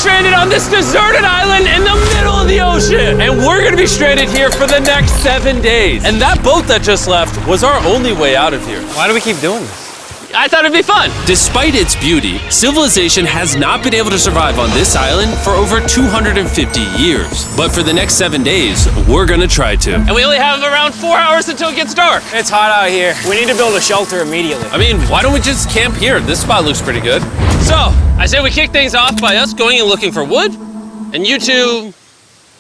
stranded on this deserted island in the middle of the ocean. And we're gonna be stranded here for the next 7 days. And that boat that just left was our only way out of here. Why do we keep doing this? I thought it'd be fun. Despite its beauty, civilization has not been able to survive on this island for over 250 years. But for the next 7 days, we're gonna try to. And we only have around 4 hours until it gets dark. It's hot out here. We need to build a shelter immediately. I mean, why don't we just camp here? This spot looks pretty good. So, I say we kick things off by us going and looking for wood, and you two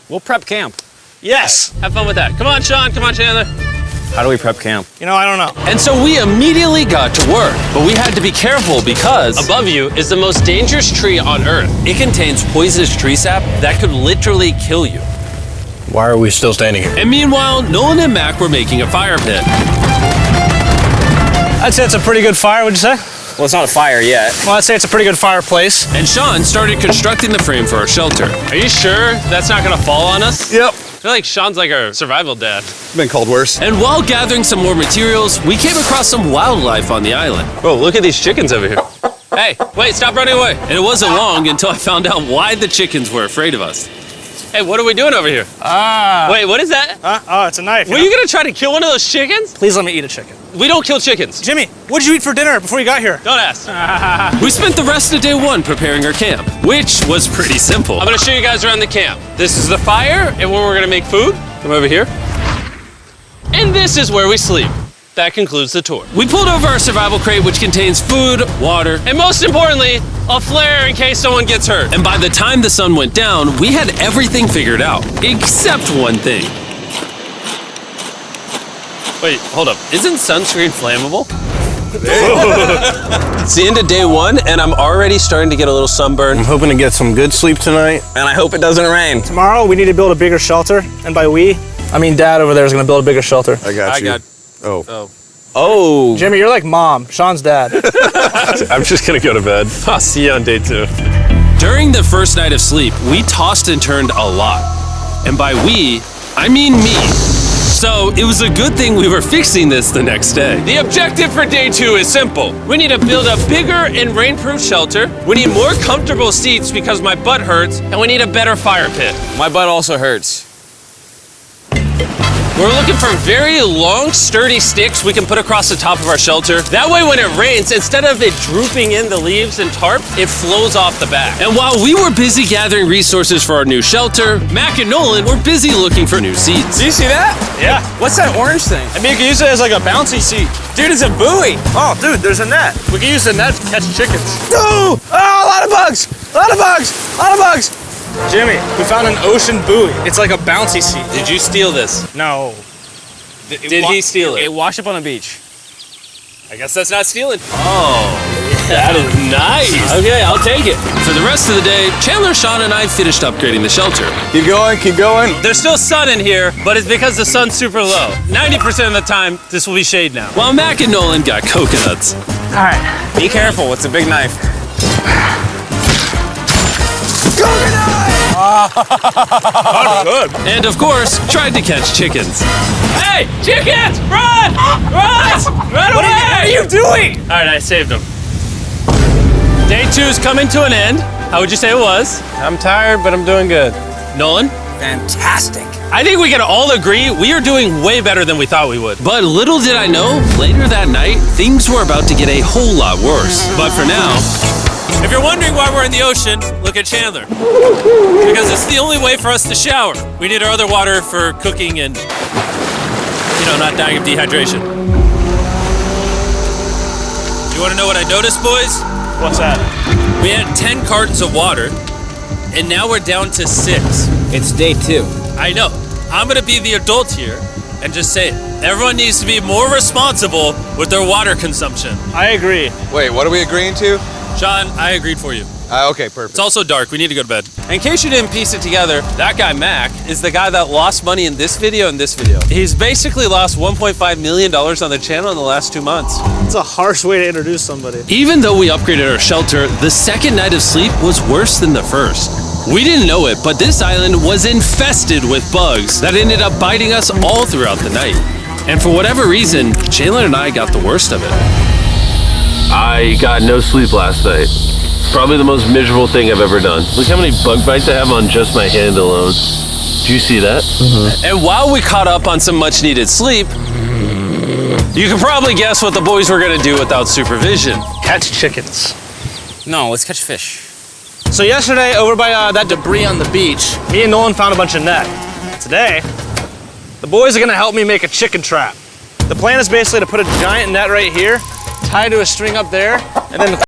We'll prep camp. Yes. Have fun with that. Come on, Sean. Come on, Chandler. How do we prep camp? You know, I don't know. And so we immediately got to work, but we had to be careful because Above you is the most dangerous tree on Earth. it contains poisonous tree sap that could literally kill you. Why are we still standing here? And meanwhile, Nolan and Mac were making a fire pit. I'd say it's a pretty good fire, would you say? Well, it's not a fire yet. Well, I'd say it's a pretty good fireplace. And Sean started constructing the frame for our shelter. Are you sure that's not gonna fall on us? Yep. I feel like Sean's like our survival dad. Been called worse. And while gathering some more materials, we came across some wildlife on the island. Whoa, look at these chickens over here. Hey, wait, stop running away. And it wasn't long until I found out why the chickens were afraid of us. Hey, what are we doing over here? Wait, what is that? Oh, it's a knife. Were you gonna try to kill one of those chickens? Please let me eat a chicken. We don't kill chickens. Jimmy, what did you eat for dinner before you got here? Don't ask. We spent the rest of day one preparing our camp, which was pretty simple. I'm gonna show you guys around the camp. This is the fire and where we're gonna make food. Come over here. And this is where we sleep. That concludes the tour. We pulled over our survival crate, which contains food, water, And most importantly, a flare in case someone gets hurt. and by the time the sun went down, we had everything figured out, except one thing. Wait, hold up. Isn't sunscreen flammable? It's the end of day one, and I'm already starting to get a little sunburn. I'm hoping to get some good sleep tonight. And I hope it doesn't rain. Tomorrow, we need to build a bigger shelter. And by we, I mean Dad over there is going to build a bigger shelter. I got you. Oh. Oh. Jimmy, you're like Mom. Sean's dad. I'm just gonna go to bed. I'll see you on day 2. During the first night of sleep, we tossed and turned a lot. And by we, I mean me. So it was a good thing we were fixing this the next day. The objective for day 2 is simple. We need to build a bigger and rainproof shelter. We need more comfortable seats because my butt hurts, and we need a better fire pit. My butt also hurts. We're looking for very long, sturdy sticks we can put across the top of our shelter. That way when it rains, instead of it drooping in the leaves and tarp, it flows off the back. And while we were busy gathering resources for our new shelter, Mac and Nolan were busy looking for new seats. Do you see that? Yeah. What's that orange thing? I mean, you can use it as like a bouncy seat. Dude, it's a buoy. Oh, dude, there's a net. We can use the net to catch chickens. Oh, a lot of bugs. A lot of bugs. A lot of bugs. Jimmy, we found an ocean buoy. It's like a bouncy seat. Did you steal this? No. Did he steal it? It washed up on the beach. I guess that's not stealing. Oh, that is nice. Okay, I'll take it. For the rest of the day, Chandler, Sean, and I finished upgrading the shelter. Keep going, keep going. There's still sun in here, but it's because the sun's super low. 90% of the time, this will be shade now. While Mac and Nolan got coconuts. All right. Be careful. It's a big knife. And of course, tried to catch chickens. Hey, chickens, run! Run! Run away! What are you doing? All right, I saved them. Day 2's coming to an end. How would you say it was? I'm tired, but I'm doing good. Nolan? Fantastic. I think we can all agree we are doing way better than we thought we would. But little did I know, later that night, things were about to get a whole lot worse. But for now, If you're wondering why we're in the ocean, look at Chandler. Because it's the only way for us to shower. We need our other water for cooking and, not dying of dehydration. You want to know what I noticed, boys? What's that? We had 10 cartons of water, and now we're down to 6. It's day 2. I know. I'm gonna be the adult here and just say it. Everyone needs to be more responsible with their water consumption. I agree. Wait, what are we agreeing to? Sean, I agreed for you. Okay, perfect. It's also dark. We need to go to bed. In case you didn't piece it together, that guy Mac is the guy that lost money in this video and this video. He's basically lost $1.5 million on the channel in the last 2 months. It's a harsh way to introduce somebody. even though we upgraded our shelter, the second night of sleep was worse than the first. We didn't know it, but this island was infested with bugs that ended up biting us all throughout the night. And for whatever reason, Chandler and I got the worst of it. I got no sleep last night. Probably the most miserable thing I've ever done. Look how many bug bites I have on just my hand alone. Do you see that? And while we caught up on some much needed sleep, you can probably guess what the boys were gonna do without supervision. Catch chickens. No, let's catch fish. So yesterday, over by that debris on the beach, me and Nolan found a bunch of net. Today, the boys are gonna help me make a chicken trap. The plan is basically to put a giant net right here, tie to a string up there, and then